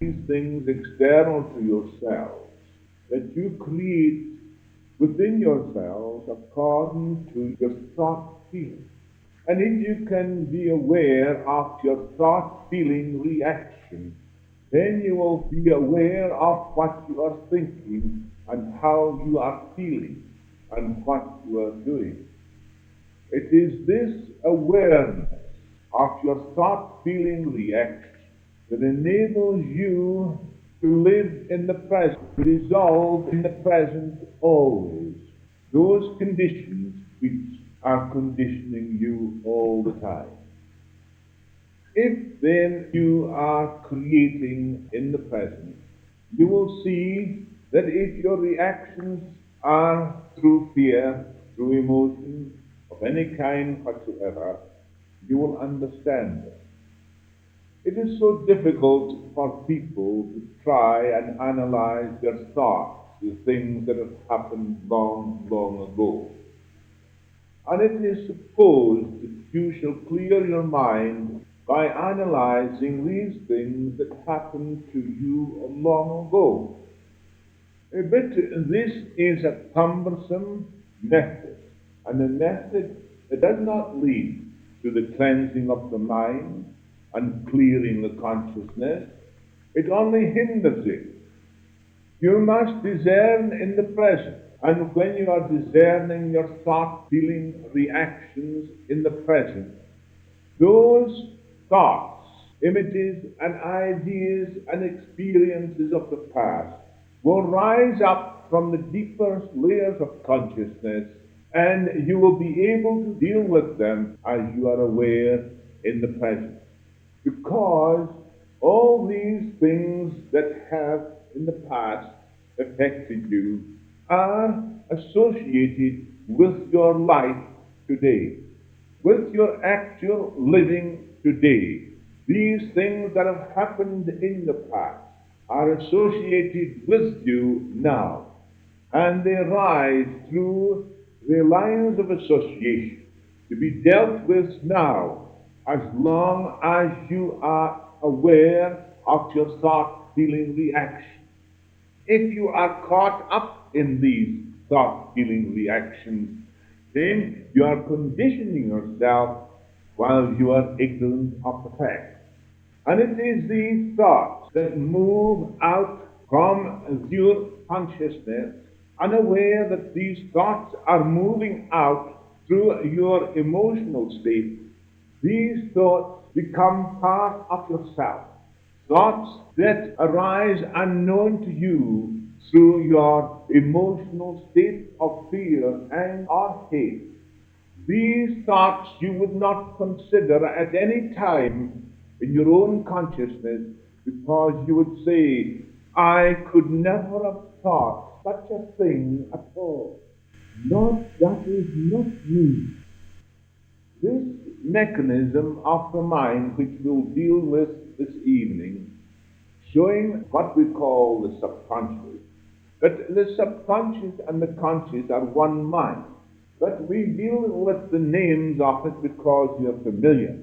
these things external to yourselves that you create within yourselves according to your thought feeling. And if you can be aware of your thought feeling reaction, then you will be aware of what you are thinking and how you are feeling and what you are doing. It is this awareness of your thought feeling reaction that enables you to live in the present, to resolve in the present always those conditions which are conditioning you all the time. If then you are creating in the present, you will see that if your reactions are through fear, through emotion of any kind whatsoever, you will understand them. It is so difficult for people to try and analyze their thoughts, the things that have happened long, long ago. And it is supposed that you shall clear your mind by analyzing these things that happened to you long ago. But this is a cumbersome method, and a method that does not lead to the cleansing of the mind and clearing the consciousness. It only hinders it. You must discern in the present. And when you are discerning your thought, feeling, reactions in the present, those thoughts, images, and ideas and experiences of the past will rise up from the deepest layers of consciousness, and you will be able to deal with them as you are aware in the present. Because all these things that have in the past affected you are associated with your life today, with your actual living today. These things that have happened in the past are associated with you now, and they rise through the lines of association to be dealt with now, as long as you are aware of your thought, feeling, reaction. If you are caught up in these thought, feeling, reactions, then you are conditioning yourself while you are ignorant of the fact. And it is these thoughts that move out from your consciousness, unaware that these thoughts are moving out through your emotional state. These thoughts become part of yourself. Thoughts that arise unknown to you through your emotional state of fear and or hate. These thoughts you would not consider at any time in your own consciousness, because you would say, I could never have thought such a thing at all. Not, that is not me. This mechanism of the mind, which we'll deal with this evening, showing what we call the subconscious. But the subconscious and the conscious are one mind. But we deal with the names of it because we are familiar.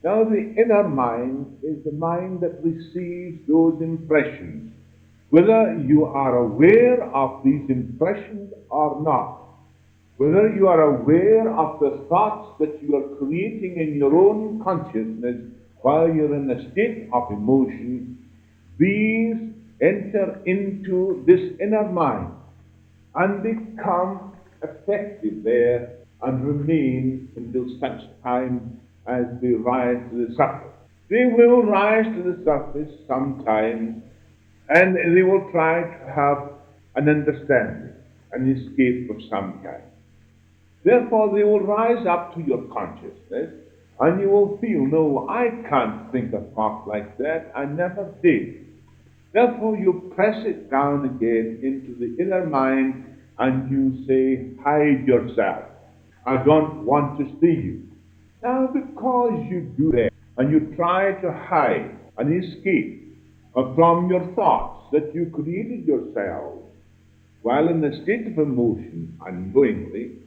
Now, the inner mind is the mind that receives those impressions, whether you are aware of these impressions or not. Whether you are aware of the thoughts that you are creating in your own consciousness while you're in a state of emotion, these enter into this inner mind and become effective there and remain until such time as they rise to the surface. They will rise to the surface sometime, and they will try to have an understanding, an escape of some kind. Therefore, they will rise up to your consciousness, and you will feel, no, I can't think a thought like that. I never did. Therefore, you press it down again into the inner mind, and you say, hide yourself. I don't want to see you. Now, because you do that, and you try to hide and escape from your thoughts that you created yourself, while in a state of emotion, unknowingly,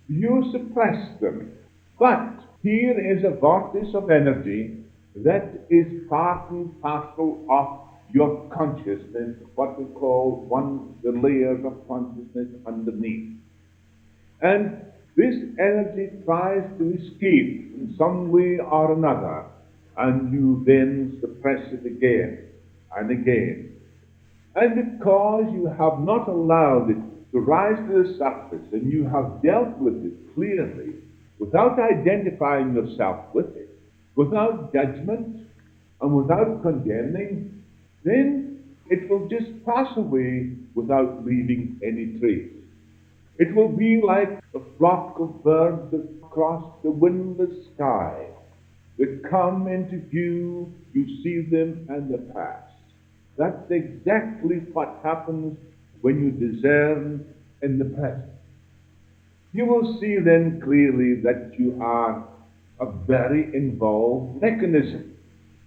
you suppress them. But here is a vortex of energy that is part and parcel of your consciousness, what we call the layers of consciousness underneath. And this energy tries to escape in some way or another, and you then suppress it again and again. And because you have not allowed it to rise to the surface, and you have dealt with it clearly, without identifying yourself with it, without judgment, and without condemning, then it will just pass away without leaving any trace. It will be like a flock of birds that cross the windless sky, that come into view, you see them and they pass. That's exactly what happens when you discern in the present. You will see then clearly that you are a very involved mechanism.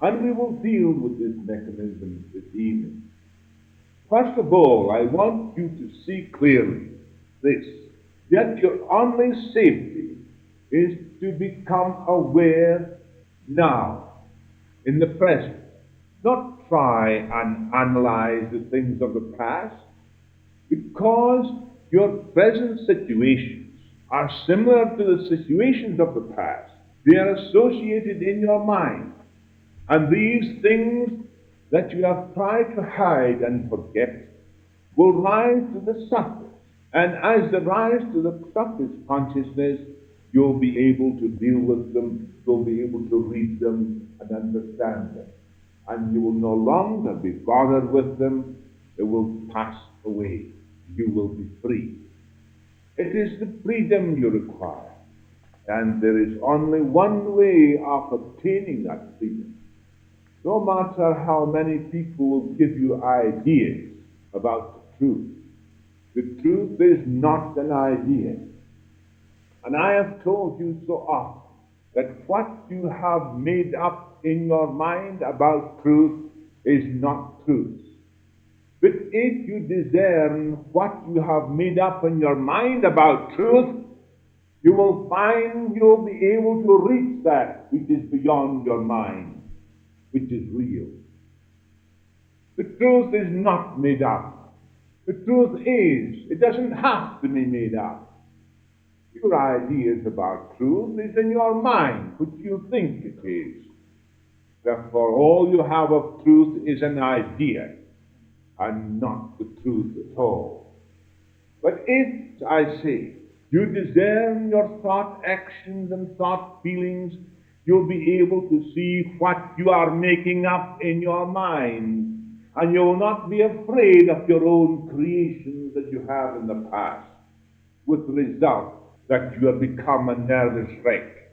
And we will deal with this mechanism this evening. First of all, I want you to see clearly this, that your only safety is to become aware now, in the present. Not try and analyze the things of the past, because your present situations are similar to the situations of the past. They are associated in your mind. And these things that you have tried to hide and forget will rise to the surface. And as they rise to the surface consciousness, you'll be able to deal with them, you'll be able to read them and understand them. And you will no longer be bothered with them, they will pass away. You will be free. It is the freedom you require. And there is only one way of obtaining that freedom. No matter how many people will give you ideas about the truth is not an idea. And I have told you so often that what you have made up in your mind about truth is not truth. But if you discern what you have made up in your mind about truth, you will find you'll be able to reach that which is beyond your mind, which is real. The truth is not made up. The truth is, it doesn't have to be made up. Your ideas about truth is in your mind, which you think it is. Therefore, all you have of truth is an idea, and not the truth at all. But if, I say, you discern your thought actions and thought feelings, you'll be able to see what you are making up in your mind, and you will not be afraid of your own creations that you have in the past, with the result that you have become a nervous wreck.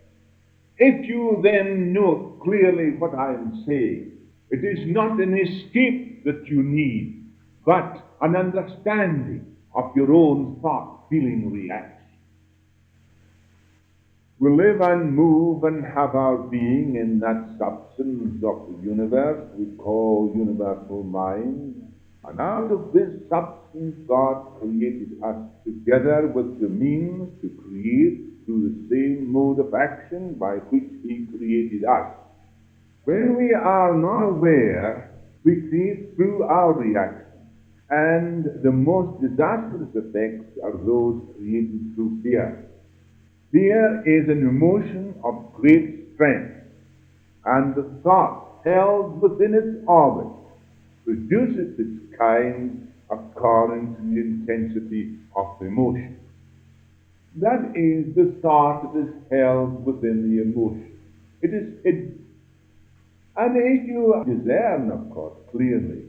If you then know clearly what I am saying, it is not an escape that you need, but an understanding of your own thought, feeling, reaction. We live and move and have our being in that substance of the universe we call universal mind. And out of this substance God created us together with the means to create through the same mode of action by which He created us. When we are not aware, we create through our reaction. And the most disastrous effects are those created through fear. Fear is an emotion of great strength, and the thought held within its orbit produces its kind according to the intensity of the emotion. That is the thought that is held within the emotion. It is hidden. And if you discern, of course, clearly,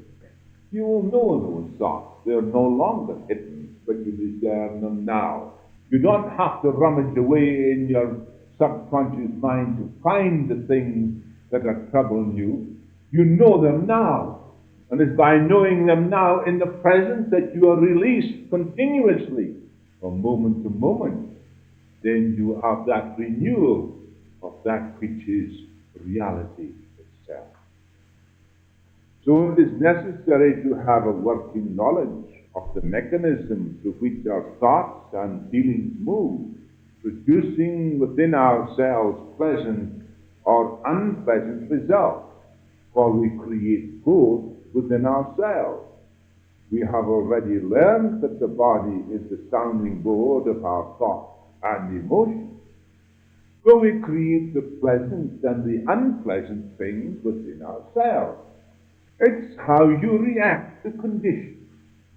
you will know those thoughts. They are no longer hidden, but you discern them now. You don't have to rummage away in your subconscious mind to find the things that are troubling you. You know them now. And it's by knowing them now in the present that you are released continuously from moment to moment. Then you have that renewal of that which is reality itself. So it is necessary to have a working knowledge of the mechanism through which our thoughts and feelings move, producing within ourselves pleasant or unpleasant results. For we create both within ourselves. We have already learned that the body is the sounding board of our thoughts and emotions. So we create the pleasant and the unpleasant things within ourselves. It's how you react to conditions.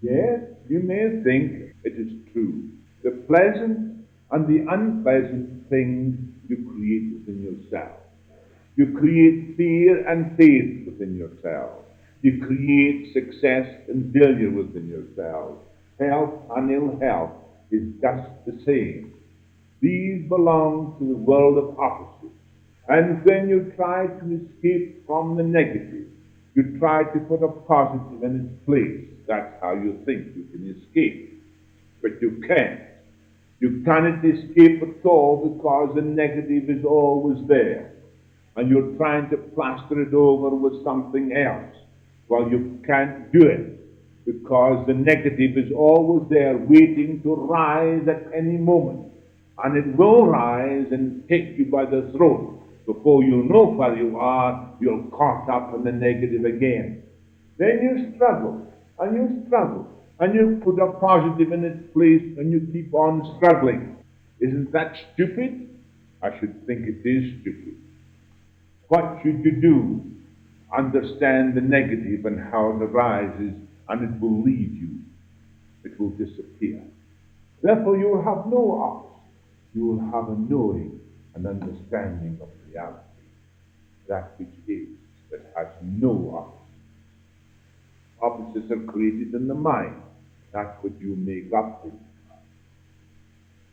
Yes, you may think it is true. The pleasant and the unpleasant things you create within yourself. You create fear and faith within yourself. You create success and failure within yourself. Health and ill health is just the same. These belong to the world of opposites. And when you try to escape from the negative, you try to put a positive in its place. That's how you think you can escape. But you can't. You cannot escape at all because the negative is always there. And you're trying to plaster it over with something else. Well, you can't do it because the negative is always there waiting to rise at any moment. And it will rise and take you by the throat. Before you know where you are, you're caught up in the negative again. Then you struggle, and you struggle, and you put a positive in its place, and you keep on struggling. Isn't that stupid? I should think it is stupid. What should you do? Understand the negative and how it arises, and it will leave you. It will disappear. Therefore, you will have no option. You will have a knowing and understanding of reality, that which is, that has no opposites. Opposites are created in the mind. That's what you make up with.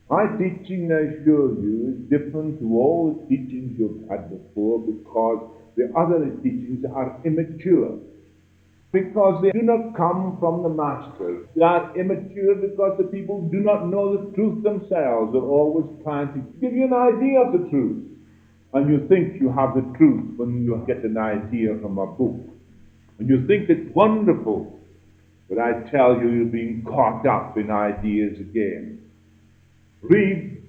My teaching, I assure you, is different to all the teachings you've had before because the other teachings are immature. Because they do not come from the Master. They are immature because the people do not know the truth themselves. They're always trying to give you an idea of the truth. And you think you have the truth when you get an idea from a book. And you think it's wonderful. But I tell you, you're being caught up in ideas again. Read,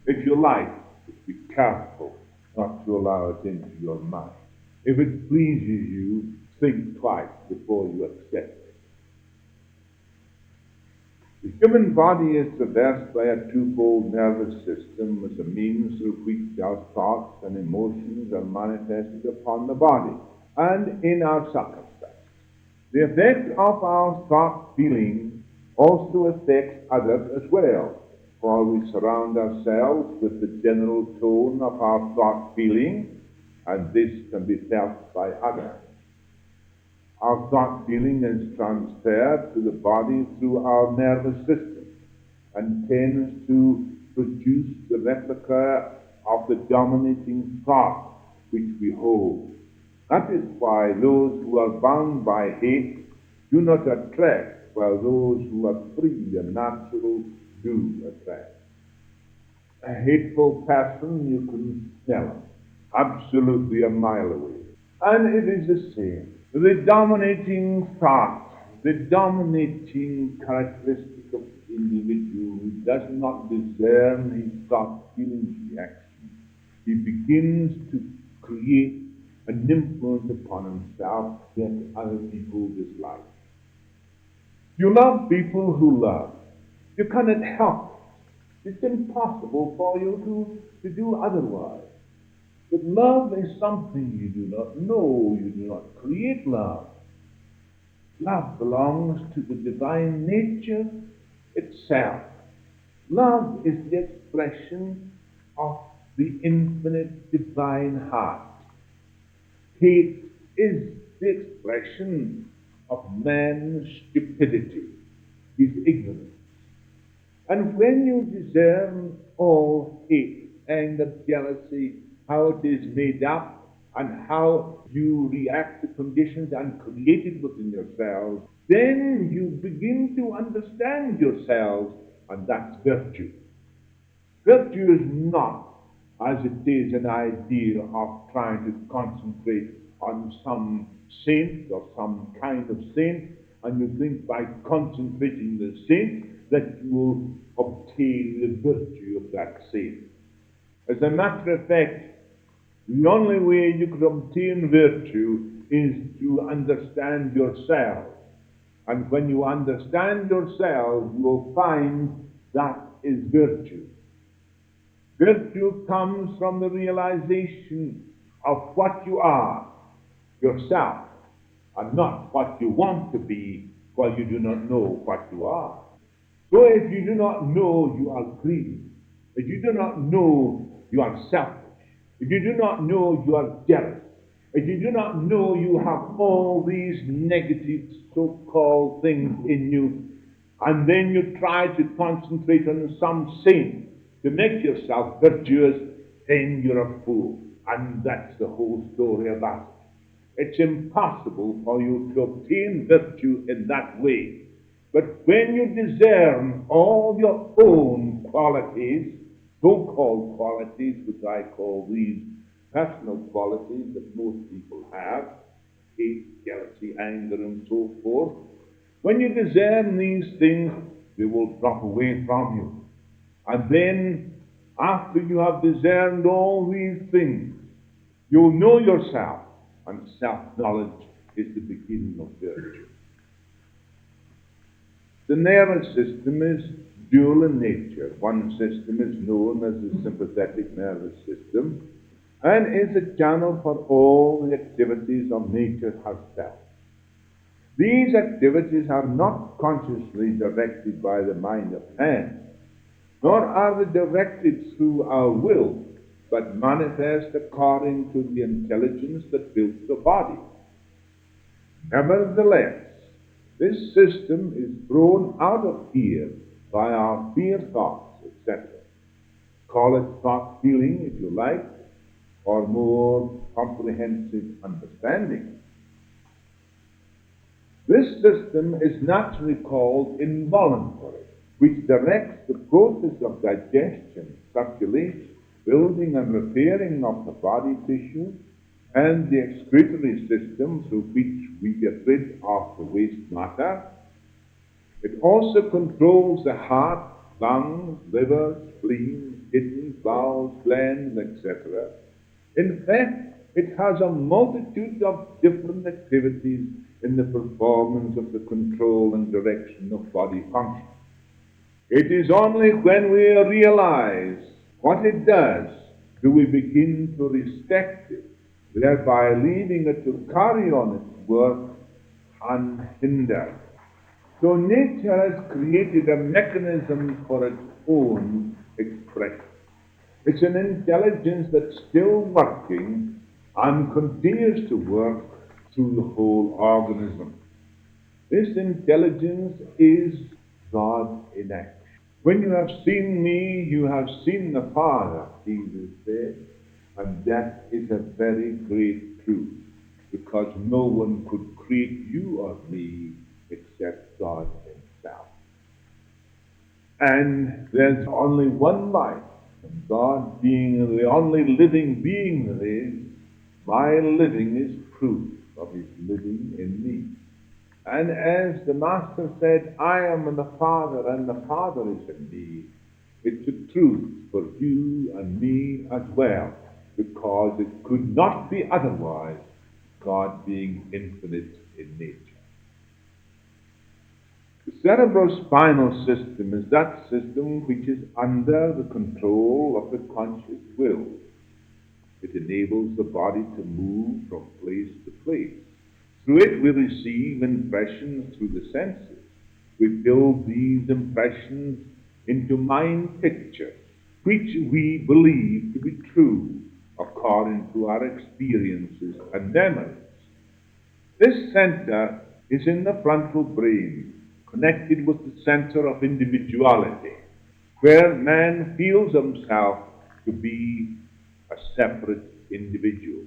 if you like, but be careful not to allow it into your mind. If it pleases you, think twice before you accept it. The human body is traversed by a twofold nervous system as a means through which our thoughts and emotions are manifested upon the body and in our circumstances. The effect of our thought feeling also affects others as well, for we surround ourselves with the general tone of our thought feeling, and this can be felt by others. Our thought feeling is transferred to the body through our nervous system and tends to produce the replica of the dominating thought which we hold. That is why those who are bound by hate do not attract, while those who are free and natural do attract. A hateful person, you can smell him, absolutely a mile away. And it is the same. The dominating thought, the dominating characteristic of the individual who does not discern his thought, feelings, reactions, he begins to create an influence upon himself that other people dislike. You love people who love. You cannot help it. It's impossible for you to do otherwise. But love is something you do not know. You do not create love. Love belongs to the divine nature itself. Love is the expression of the infinite divine heart. Hate is the expression of man's stupidity, his ignorance. And when you discern all hate, anger, jealousy, how it is made up, and how you react to conditions uncreated within yourselves, then you begin to understand yourselves, and that's virtue. Virtue is not, as it is, an idea of trying to concentrate on some saint or some kind of saint, and you think by concentrating the saint that you will obtain the virtue of that saint. As a matter of fact, the only way you could obtain virtue is to understand yourself. And when you understand yourself, you will find that is virtue. Virtue comes from the realization of what you are, yourself, and not what you want to be, while you do not know what you are. So if you do not know, you are greedy. If you do not know, you are selfish. If you do not know, you are jealous. If you do not know, you have all these negative so-called things in you, and then you try to concentrate on some sin to make yourself virtuous, then you're a fool. And that's the whole story about it. It's impossible for you to obtain virtue in that way. But when you discern all your own qualities, so-called qualities, which I call these personal qualities that most people have, hate, jealousy, anger, and so forth, when you discern these things, they will drop away from you. And then, after you have discerned all these things, you'll know yourself, and self-knowledge is the beginning of virtue. The nervous system is dual in nature. One system is known as the sympathetic nervous system, and is a channel for all the activities of nature herself. These activities are not consciously directed by the mind of man, nor are they directed through our will, but manifest according to the intelligence that builds the body. Nevertheless, this system is thrown out of here by our fear thoughts, etc. Call it thought feeling, if you like, or more comprehensive understanding. This system is naturally called involuntary, which directs the process of digestion, circulation, building and repairing of the body tissue, and the excretory system through which we get rid of the waste matter. It also controls the heart, lungs, liver, spleen, kidneys, bowels, glands, etc. In fact, it has a multitude of different activities in the performance of the control and direction of body function. It is only when we realize what it does do we begin to respect it, thereby leaving it to carry on its work unhindered. So nature has created a mechanism for its own expression. It's an intelligence that's still working and continues to work through the whole organism. This intelligence is God in action. When you have seen me, you have seen the Father, Jesus said, and that is a very great truth, because no one could create you or me except God himself. And there's only one life, and God being the only living being there is, my living is proof of his living in me. And as the Master said, I am in the Father, and the Father is in me, it's a truth for you and me as well, because it could not be otherwise, God being infinite in nature. The cerebrospinal system is that system which is under the control of the conscious will. It enables the body to move from place to place. Through it we receive impressions through the senses. We build these impressions into mind pictures, which we believe to be true according to our experiences and memories. This center is in the frontal brain, connected with the center of individuality, where man feels himself to be a separate individual.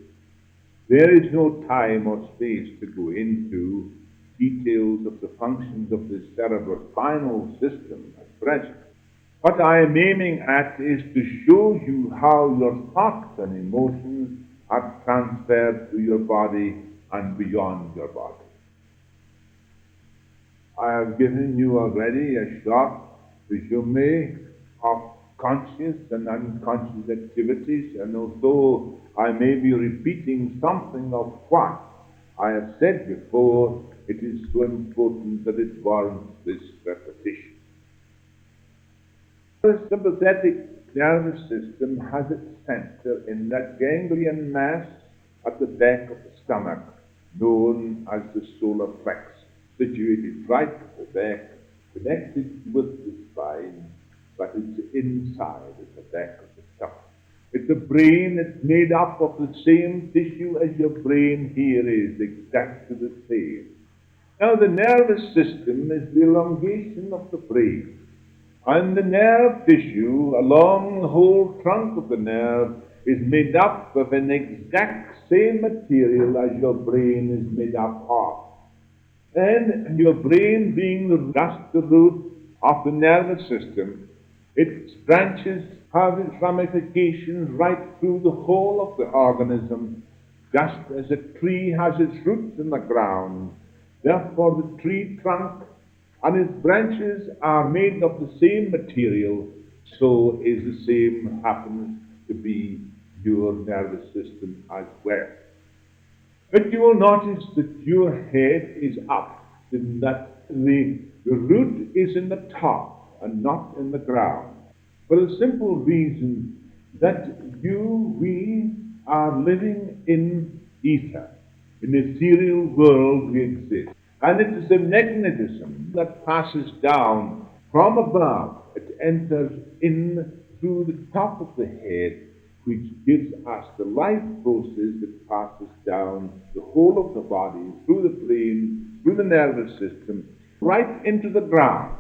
There is no time or space to go into details of the functions of the cerebrospinal system at present. What I am aiming at is to show you how your thoughts and emotions are transferred to your body and beyond your body. I have given you already a short resume of conscious and unconscious activities, and although I may be repeating something of what I have said before, it is so important that it warrants this repetition. The sympathetic nervous system has its center in that ganglion mass at the back of the stomach, known as the solar plexus, situated right at the back, connected with the spine, but it's inside at the back of the stomach. It's a brain that's made up of the same tissue as your brain here is, exactly the same. Now, the nervous system is the elongation of the brain. And the nerve tissue along the whole trunk of the nerve is made up of an exact same material as your brain is made up of. And your brain being just the root of the nervous system, its branches have its ramifications right through the whole of the organism, just as a tree has its roots in the ground. Therefore, the tree trunk and its branches are made of the same material, so is the same happens to be your nervous system as well. But you will notice that your head is up, in that the root is in the top and not in the ground, for the simple reason that we are living in ether. In the ethereal world we exist. And it is the magnetism that passes down from above. It enters in through the top of the head, which gives us the life process that passes down the whole of the body, through the brain, through the nervous system, right into the ground,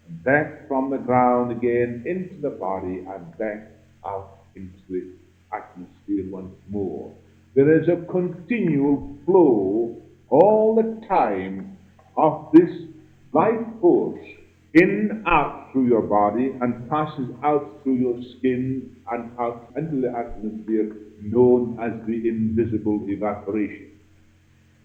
and back from the ground again into the body, and back out into the atmosphere once more. There is a continual flow all the time of this life force in, out through your body, and passes out through your skin and out into the atmosphere, known as the invisible evaporation.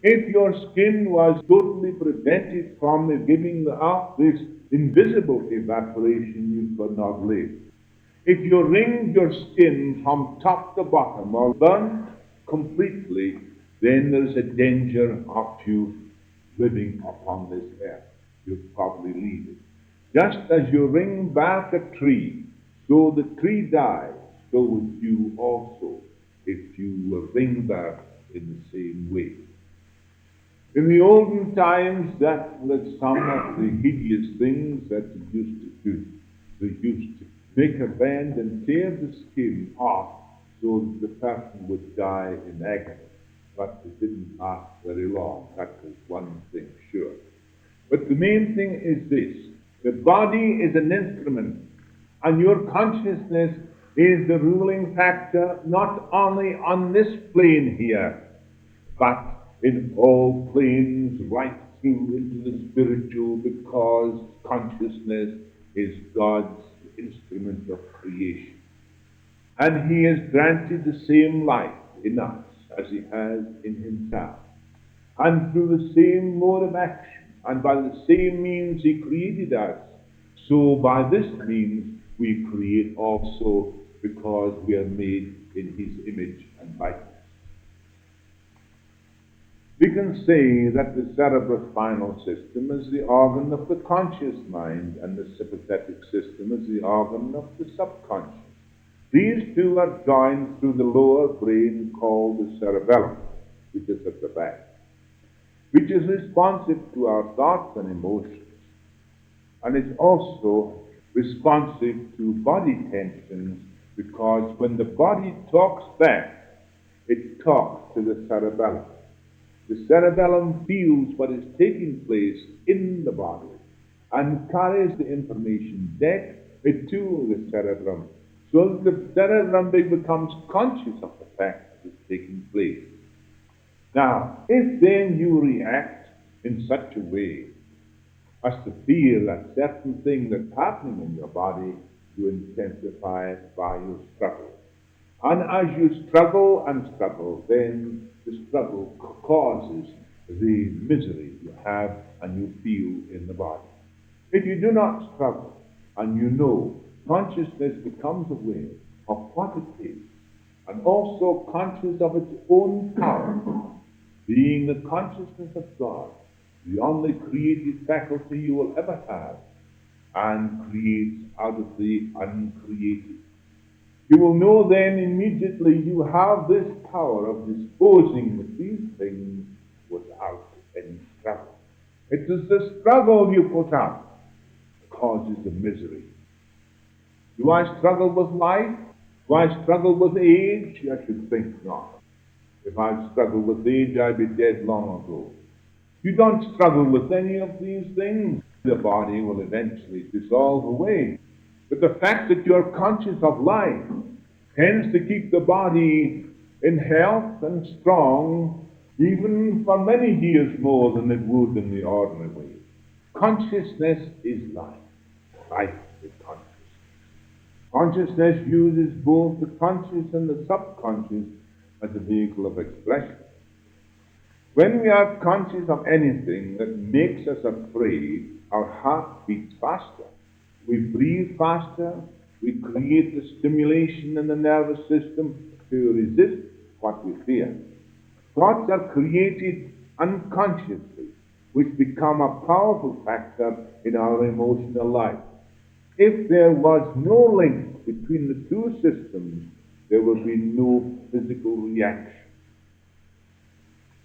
If your skin was totally prevented from giving off this invisible evaporation, you could not live. If you wringed your skin from top to bottom or burnt completely, then there's a danger of you living upon this earth. You'll probably leave it. Just as you wring back a tree, so the tree dies, so would you also if you were wringed back in the same way. In the olden times, that was some of the hideous things that they used to do. They used to make a band and tear the skin off so that the person would die in agony. But it didn't last very long. That was one thing sure. But the main thing is this. The body is an instrument, and your consciousness is the ruling factor not only on this plane here, but in all planes right through into the spiritual, because consciousness is God's instrument of creation. And He has granted the same life in us as He has in Himself. And through the same mode of action, and by the same means He created us, so by this means we create also, because we are made in His image and likeness. We can say that the cerebrospinal system is the organ of the conscious mind, and the sympathetic system is the organ of the subconscious. These two are joined through the lower brain called the cerebellum, which is at the back, which is responsive to our thoughts and emotions, and is also responsive to body tensions, because when the body talks back, it talks to the cerebellum. The cerebellum feels what is taking place in the body and carries the information back to the cerebrum, so that the cerebrum becomes conscious of the fact that it's taking place. Now, if then you react in such a way as to feel that certain thing that's happening in your body, you intensify it by your struggle. And as you struggle and struggle, then the struggle causes the misery you have and you feel in the body. If you do not struggle, and you know, consciousness becomes aware of what it is, and also conscious of its own power, being the consciousness of God, the only creative faculty you will ever have, and creates out of the uncreated. You will know then immediately you have this power of disposing of these things without any struggle. It is the struggle you put up that causes the misery. Do I struggle with life? Do I struggle with age? I should think not. If I struggled with age, I'd be dead long ago. You don't struggle with any of these things. The body will eventually dissolve away. But the fact that you're conscious of life tends to keep the body in health and strong, even for many years more than it would in the ordinary way. Consciousness is life. Life is consciousness. Consciousness uses both the conscious and the subconscious as a vehicle of expression. When we are conscious of anything that makes us afraid, our heart beats faster. We breathe faster. We create the stimulation in the nervous system to resist what we fear. Thoughts are created unconsciously, which become a powerful factor in our emotional life. If there was no link between the two systems, there would be no physical reaction.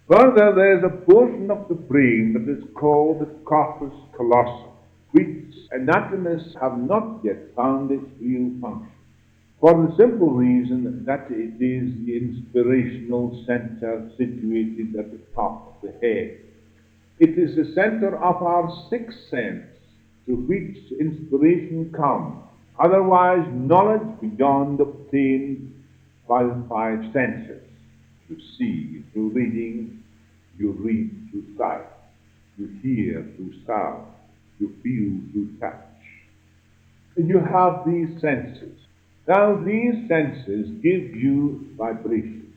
Further, there is a portion of the brain that is called the corpus callosum, which anatomists have not yet found its real function, for the simple reason that it is the inspirational center situated at the top of the head. It is the center of our sixth sense to which inspiration comes, otherwise knowledge beyond obtained by the five senses. You see through reading, you read through sight, you hear through sound, you feel through touch. And you have these senses. Now these senses give you vibrations.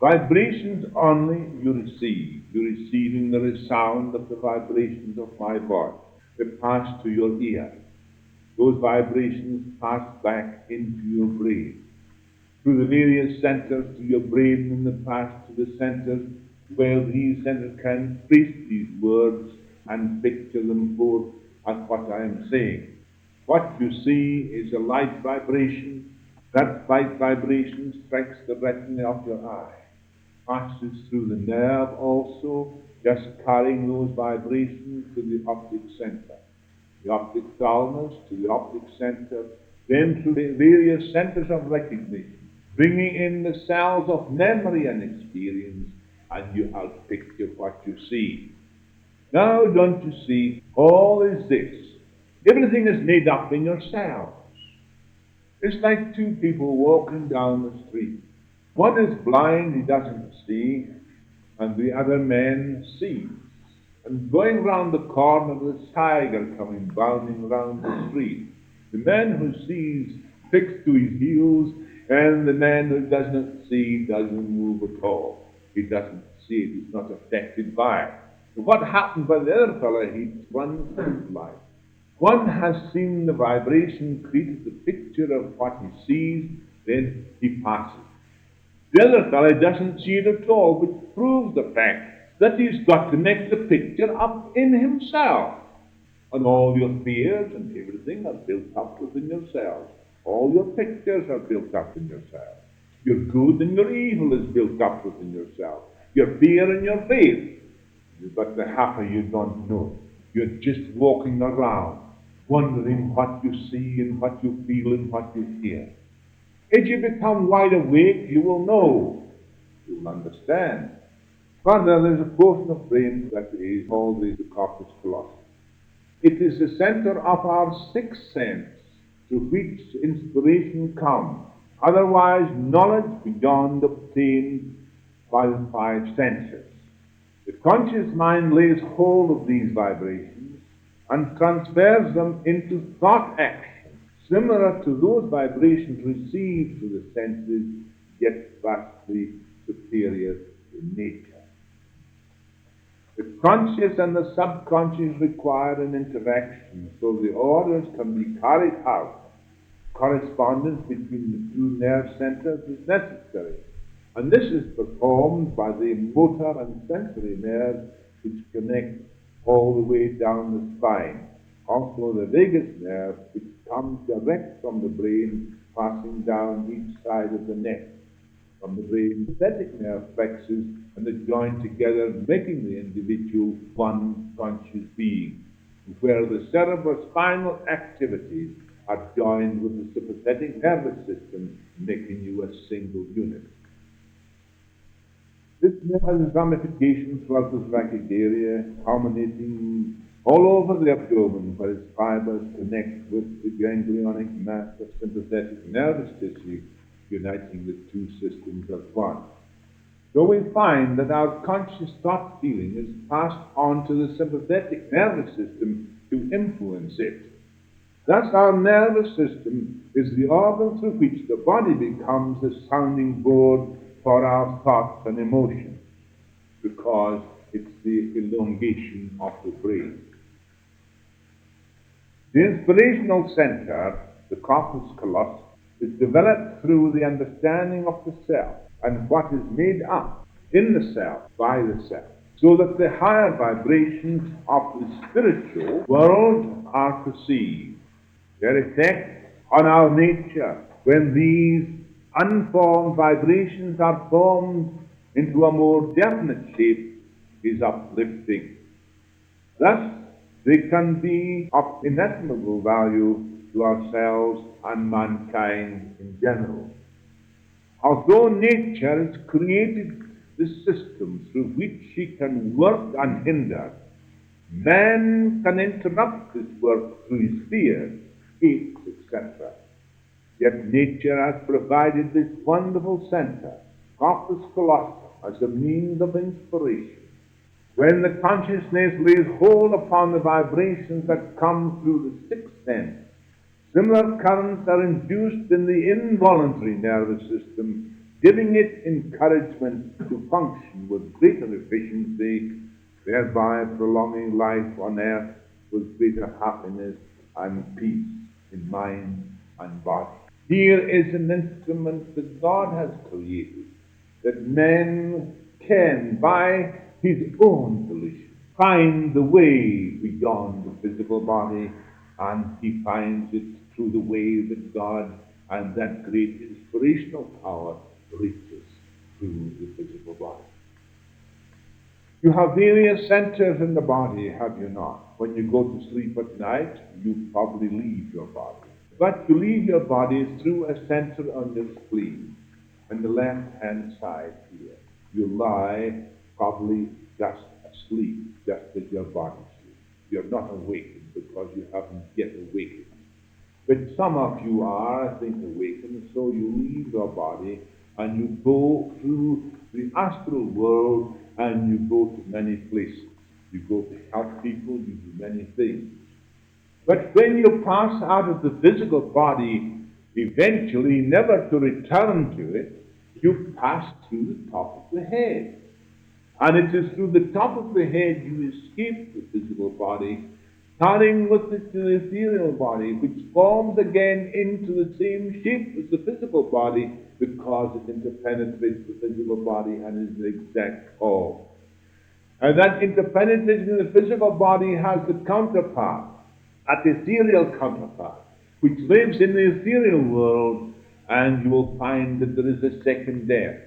Vibrations only you receive. You're receiving the sound of the vibrations of my voice. They pass to your ear. Those vibrations pass back into your brain, through the various centers to your brain, and the pass to the centers where these centers can trace these words and picture them forth as what I am saying. What you see is a light vibration. That light vibration strikes the retina of your eye, passes through the nerve also, just carrying those vibrations to the optic center. The optic thalamus to the optic center, then through the various centers of recognition, bringing in the cells of memory and experience, and you outpicture what you see. Now, don't you see, all is this. Everything is made up in your cells. It's like two people walking down the street. One is blind, he doesn't see, and the other man sees. And going round the corner, there's a tiger coming bounding round the street. The man who sees sticks to his heels, and the man who does not see doesn't move at all. He doesn't see it. He's not affected by it. So what happened by the other fellow? He runs through life. One has seen the vibration, created the picture of what he sees, then he passes. The other fellow doesn't see it at all, which proves the fact that he's got to make the picture up in himself. And all your fears and everything are built up within yourselves. All your pictures are built up in yourself. Your good and your evil is built up within yourself. Your fear and your faith. But the half of you don't know. You're just walking around, wondering what you see and what you feel and what you hear. As you become wide awake, you will know. You will understand. Further, there's a portion of brain that is called the corpus callosum. It is the center of our sixth sense to which inspiration comes, otherwise knowledge beyond obtained by the five senses. The conscious mind lays hold of these vibrations and transfers them into thought action, similar to those vibrations received through the senses, yet vastly superior in nature. The conscious and the subconscious require an interaction so the orders can be carried out. Correspondence between the two nerve centers is necessary, And this is performed by the motor and sensory nerves which connect all the way down the spine. Also the vagus nerve which comes direct from the brain, passing down each side of the neck. From the brain, sympathetic nerve plexus and the join together, making the individual one conscious being, where the cerebrospinal activities are joined with the sympathetic nervous system, making you a single unit. This nerve has ramifications throughout the thoracic area, culminating all over the abdomen, where its fibers connect with the ganglionic mass of sympathetic nervous tissue, uniting the two systems as one. So we find that our conscious thought feeling is passed on to the sympathetic nervous system to influence it. Thus our nervous system is the organ through which the body becomes a sounding board for our thoughts and emotions, because it's the elongation of the brain. The inspirational center, the corpus callosum, is developed through the understanding of the self and what is made up in the self by the self, so that the higher vibrations of the spiritual world are perceived. Their effect on our nature, when these unformed vibrations are formed into a more definite shape, is uplifting. Thus, they can be of inestimable value to ourselves and mankind in general. Although nature has created the system through which she can work unhindered, man can interrupt this work through his fears, hates, etc. Yet nature has provided this wonderful center, corpus callosum, as a means of inspiration. When the consciousness lays hold upon the vibrations that come through the sixth sense, similar currents are induced in the involuntary nervous system, giving it encouragement to function with greater efficiency, thereby prolonging life on earth with greater happiness and peace in mind and body. Here is an instrument that God has created, that man can, by his own volition, find the way beyond the physical body, and he finds it through the way that God and that great inspirational power reaches through the physical body. You have various centers in the body, have you not? When you go to sleep at night, you probably leave your body. But you leave your body through a center on your spleen, on the left-hand side here. You lie probably just asleep, just as your body sleeps. You're not awakened because you haven't yet awakened. But some of you are, I think, awakened, so you leave your body and you go through the astral world and you go to many places. You go to help people, you do many things. But when you pass out of the physical body, eventually never to return to it, you pass through the top of the head. And it is through the top of the head you escape the physical body, carrying with it the ethereal body, which forms again into the same shape as the physical body, because it interpenetrates the physical body and is the exact cause. And that interpenetration in the physical body has the counterpart, an ethereal counterpart, which lives in the ethereal world, and you will find that there is a second death.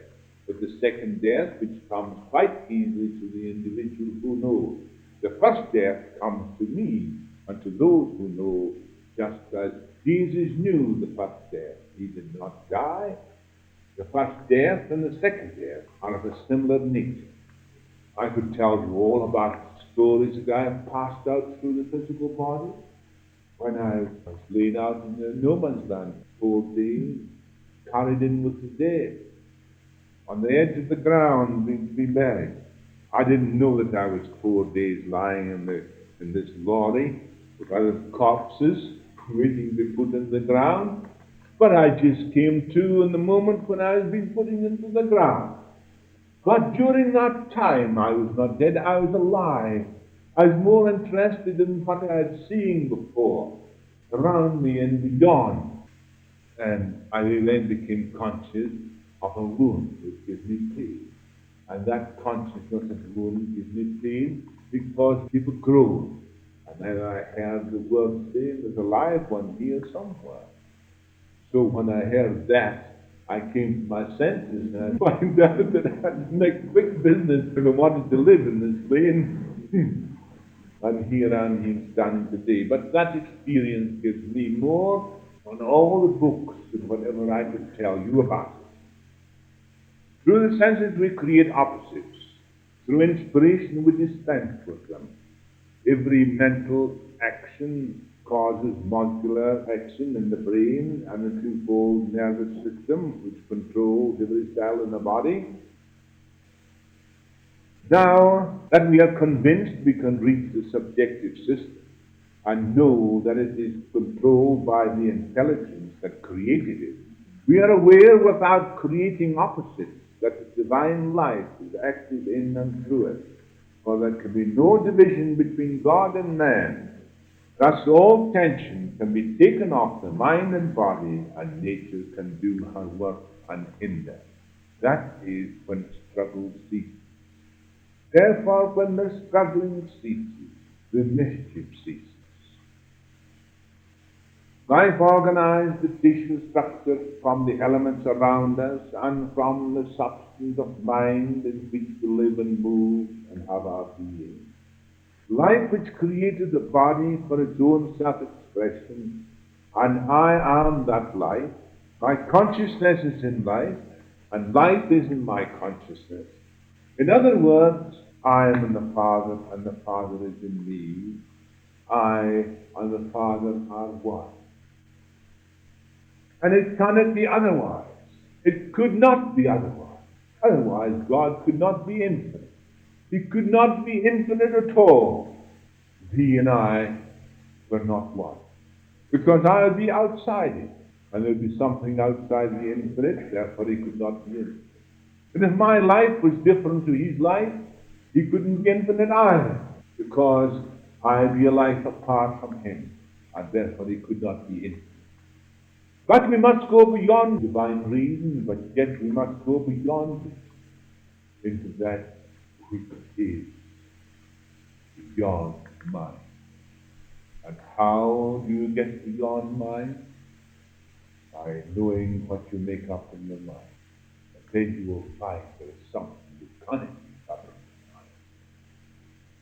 But the second death, which comes quite easily to the individual who knows. The first death comes to me and to those who know, just as Jesus knew the first death. He did not die. The first death and the second death are of a similar nature. I could tell you all about stories that I have passed out through the physical body. When I was laid out in the no man's land 4 days, carried in with the dead, on the edge of the ground being to be buried. I didn't know that I was 4 days lying in this lorry with other corpses waiting to be put in the ground, but I just came to in the moment when I was being put into the ground. But during that time I was not dead, I was alive. I was more interested in what I had seen before, around me and beyond. And I then became conscious of a wound which gives me pain. And that consciousness of wound gives me pain because people grow. And then I heard the word say, there's a live one here somewhere. So when I heard that, I came to my senses and I find out that I had to make quick business if I wanted to live in this way. And here I am standing today. But that experience gives me more on all the books and whatever I could tell you about it. Through the senses we create opposites. Through inspiration we dispense with them. Every mental action causes muscular action in the brain and the twofold nervous system which controls every cell in the body. Now that we are convinced, we can reach the subjective system and know that it is controlled by the intelligence that created it. We are aware without creating opposites that the divine life is active in and through it. For there can be no division between God and man. Thus all tension can be taken off the mind and body, and nature can do her work unhindered. That is when struggle ceases. Therefore, when the struggling ceases, the mischief ceases. Life organized the tissue structure from the elements around us and from the substance of mind in which we live and move and have our being. Life which created the body for its own self-expression, and I am that life. My consciousness is in life, and life is in my consciousness. In other words, I am in the Father, and the Father is in me. I and the Father are one. And it cannot be otherwise. It could not be otherwise. Otherwise, God could not be infinite. He could not be infinite at all. He and I were not one. Because I would be outside it. And there would be something outside the infinite, therefore he could not be infinite. And if my life was different to his life, he couldn't be infinite either. Because I'd be a life apart from him. And therefore he could not be infinite. But we must go beyond divine reason, but yet we must go beyond it into that which is beyond mind. And how do you get beyond mind? By knowing what you make up in your mind. And then you will find there is something you cannot make up in your mind.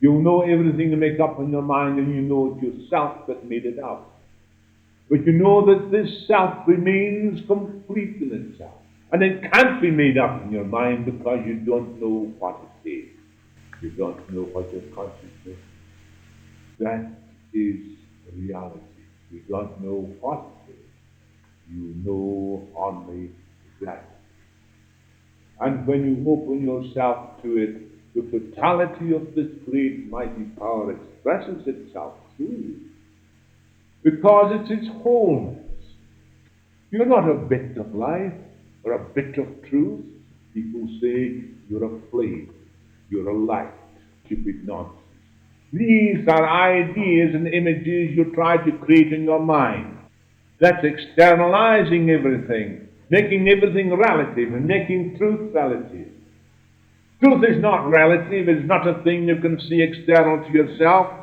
You know everything you make up in your mind, and you know it's yourself that made it up. But you know that this self remains complete in itself. And it can't be made up in your mind because you don't know what it is. You don't know what your consciousness is. That is reality. You don't know what it is. You know only that. And when you open yourself to it, the totality of this great mighty power expresses itself through you. Because it's its wholeness. You're not a bit of life or a bit of truth. People say you're a flame, you're a light. Stupid nonsense. These are ideas and images you try to create in your mind. That's externalizing everything, making everything relative and making truth relative. Truth is not relative, it's not a thing you can see external to yourself.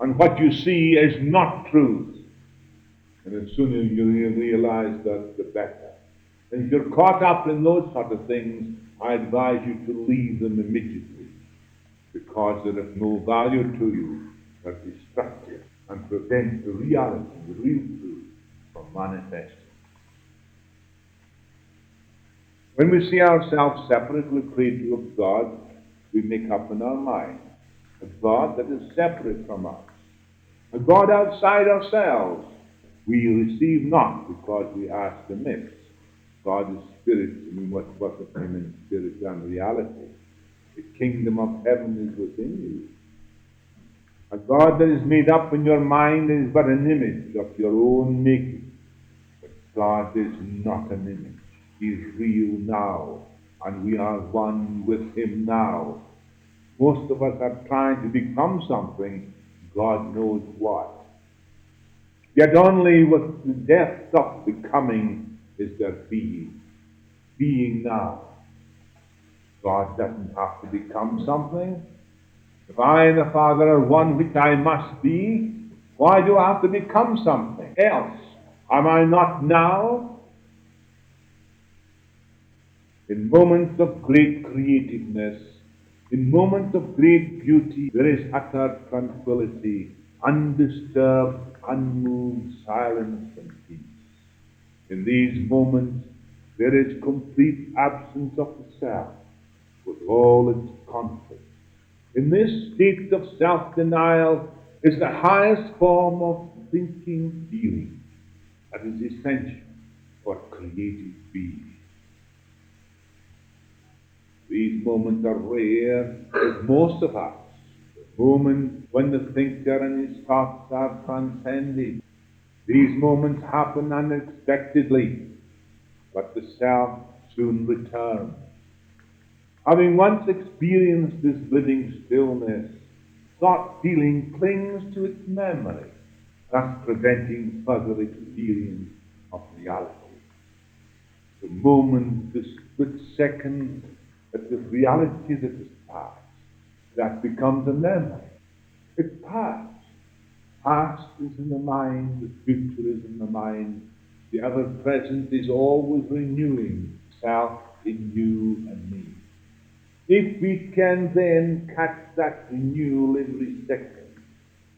And what you see is not truth. And the sooner you realize that, the better. And if you're caught up in those sort of things, I advise you to leave them immediately. Because they're of no value to you. They're destructive and prevent the reality, the real truth, from manifesting. When we see ourselves separate with the creator of God, we make up in our mind a God that is separate from us. A God outside ourselves we receive not because we ask amiss. God is spirit, and we must worship him in spirit and reality. The kingdom of heaven is within you. A God that is made up in your mind is but an image of your own making. But God is not an image. He is real now, and we are one with him now. Most of us are trying to become something, God knows what. Yet only with the depth of becoming is there being. being now. God doesn't have to become something. If I and the Father are one, which I must be, why do I have to become something else? Am I not now? In moments of great creativeness, in moments of great beauty, there is utter tranquility, undisturbed, unmoved silence and peace. In these moments, there is complete absence of the self, with all its conflicts. In this state of self-denial is the highest form of thinking feeling that is essential for creative being. These moments are rare with most of us. The moment when the thinker and his thoughts are transcended. These moments happen unexpectedly, but the self soon returns. Having once experienced this living stillness, thought feeling clings to its memory, thus preventing further experience of reality. The moment, the split second that the reality that is past, that becomes a memory. It's past. Past is in the mind, the future is in the mind. The ever present is always renewing self in you and me. If we can then catch that renewal every second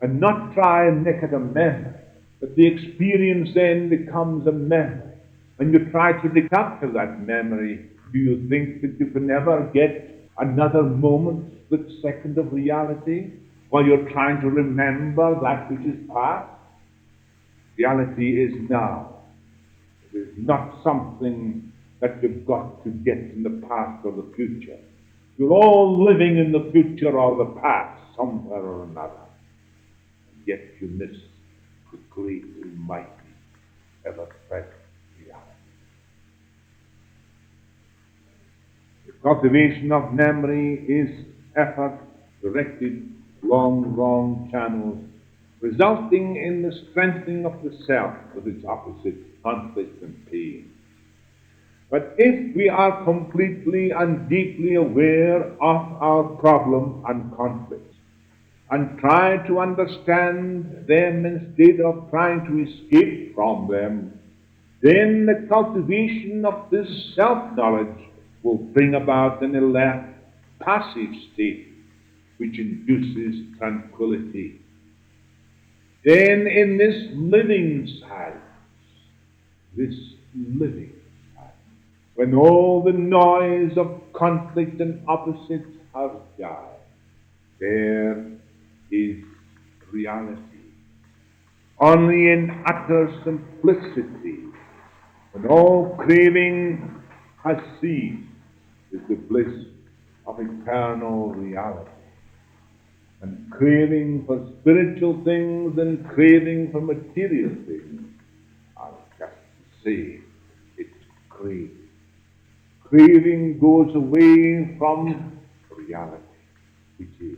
and not try and make it a memory, but the experience then becomes a memory, and you try to recapture that memory, do you think that you can ever get another moment, split second of reality, while you're trying to remember that which is past? Reality is now. It is not something that you've got to get in the past or the future. You're all living in the future or the past, somewhere or another. And yet you miss the great and mighty, ever-present reality. The cultivation of memory is effort directed along wrong channels, resulting in the strengthening of the self with its opposite, conflict and pain. But if we are completely and deeply aware of our problem and conflicts, and try to understand them instead of trying to escape from them, then the cultivation of this self-knowledge will bring about an alert, passive state which induces tranquility. Then in this living silence, this living silence, when all the noise of conflict and opposites have died, there is reality. Only in utter simplicity, when all craving has ceased, is the bliss of eternal reality. And craving for spiritual things and craving for material things are just the same. It's craving. Craving goes away from reality, which is.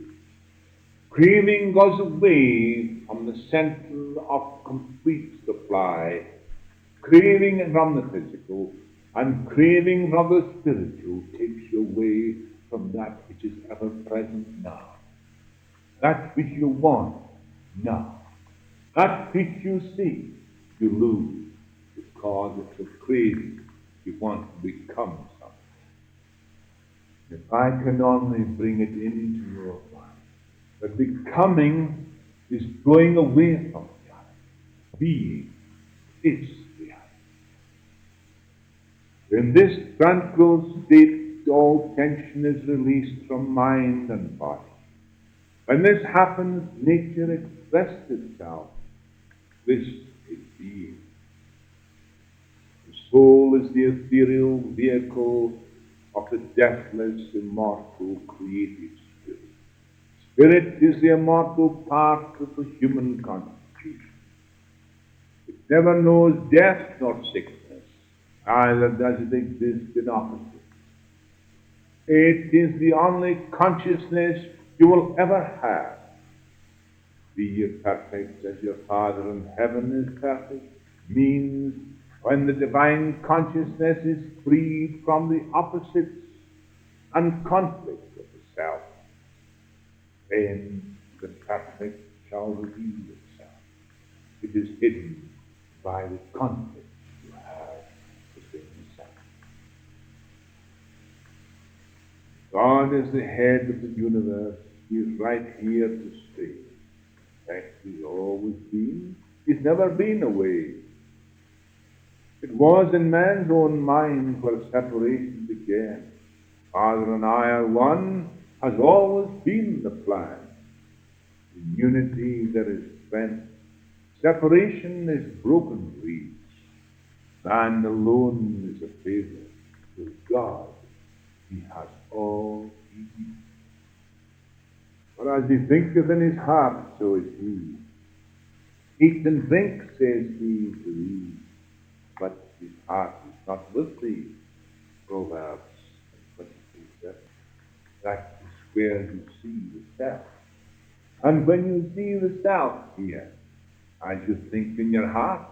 Craving goes away from the center of complete supply. Craving from the physical and craving from the spiritual takes you away from that which is ever present now. That which you want now. That which you seek, you lose because it's a craving. You want to become something. If I can only bring it into your mind, that becoming is going away from reality. Being is reality. In this tranquil state, all tension is released from mind and body. When this happens, nature expresses itself. This is being. The soul is the ethereal vehicle of the deathless, immortal, creative spirit. Spirit is the immortal part of the human constitution. It never knows death nor sickness, neither does it exist in opposites. It is the only consciousness you will ever have. Be ye perfect as your Father in heaven is perfect means When the divine consciousness is freed from the opposites and conflicts of the self, then the perfect shall reveal itself. It is hidden by the conflict you have within the self. God is the head of the universe. He is right here to stay. In fact, He's always been. He's never been away. It was in man's own mind where separation began. Father and I are one has always been the plan. In unity there is strength. Separation is broken reeds. Man alone is a failure. With God, he has all he needs. For as he thinketh in his heart, so is he. Eat and drink, says he to thee, but his heart is not with thee. Proverbs 23:7. That is where you see the self. And when you see the self here, as you think in your heart,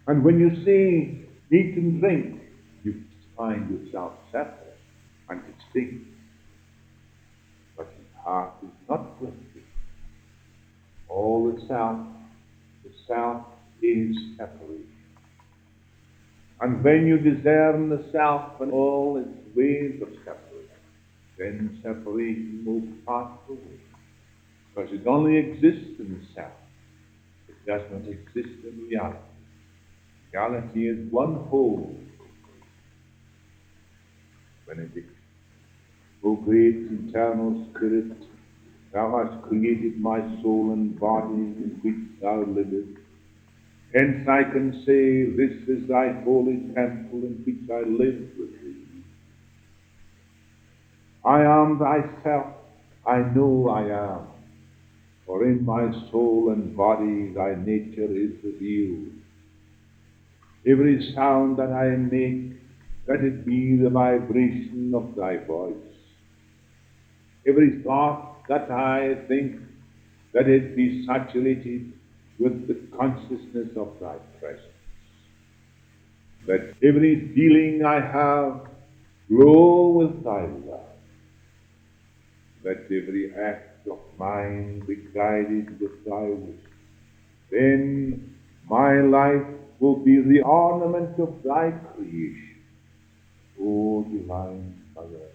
and when you say eat and drink, you find yourself separate and distinct. But his heart is not with you. All the self is separation. And when you discern the self and all its ways of separation, then separation will pass away. Because it only exists in the self. It does not exist in reality. Reality is one whole. Benedict. O great eternal Spirit, thou hast created my soul and body in which thou livest. Hence I can say, this is thy holy temple in which I live with thee. I am thyself, I know I am. For in my soul and body thy nature is revealed. Every sound that I make, let it be the vibration of thy voice. Every thought that I think, let it be saturated with the consciousness of thy presence. Let every feeling I have glow with thy love. Let every act of mine be guided with thy wisdom. Then my life will be the ornament of thy creation. O divine Mother,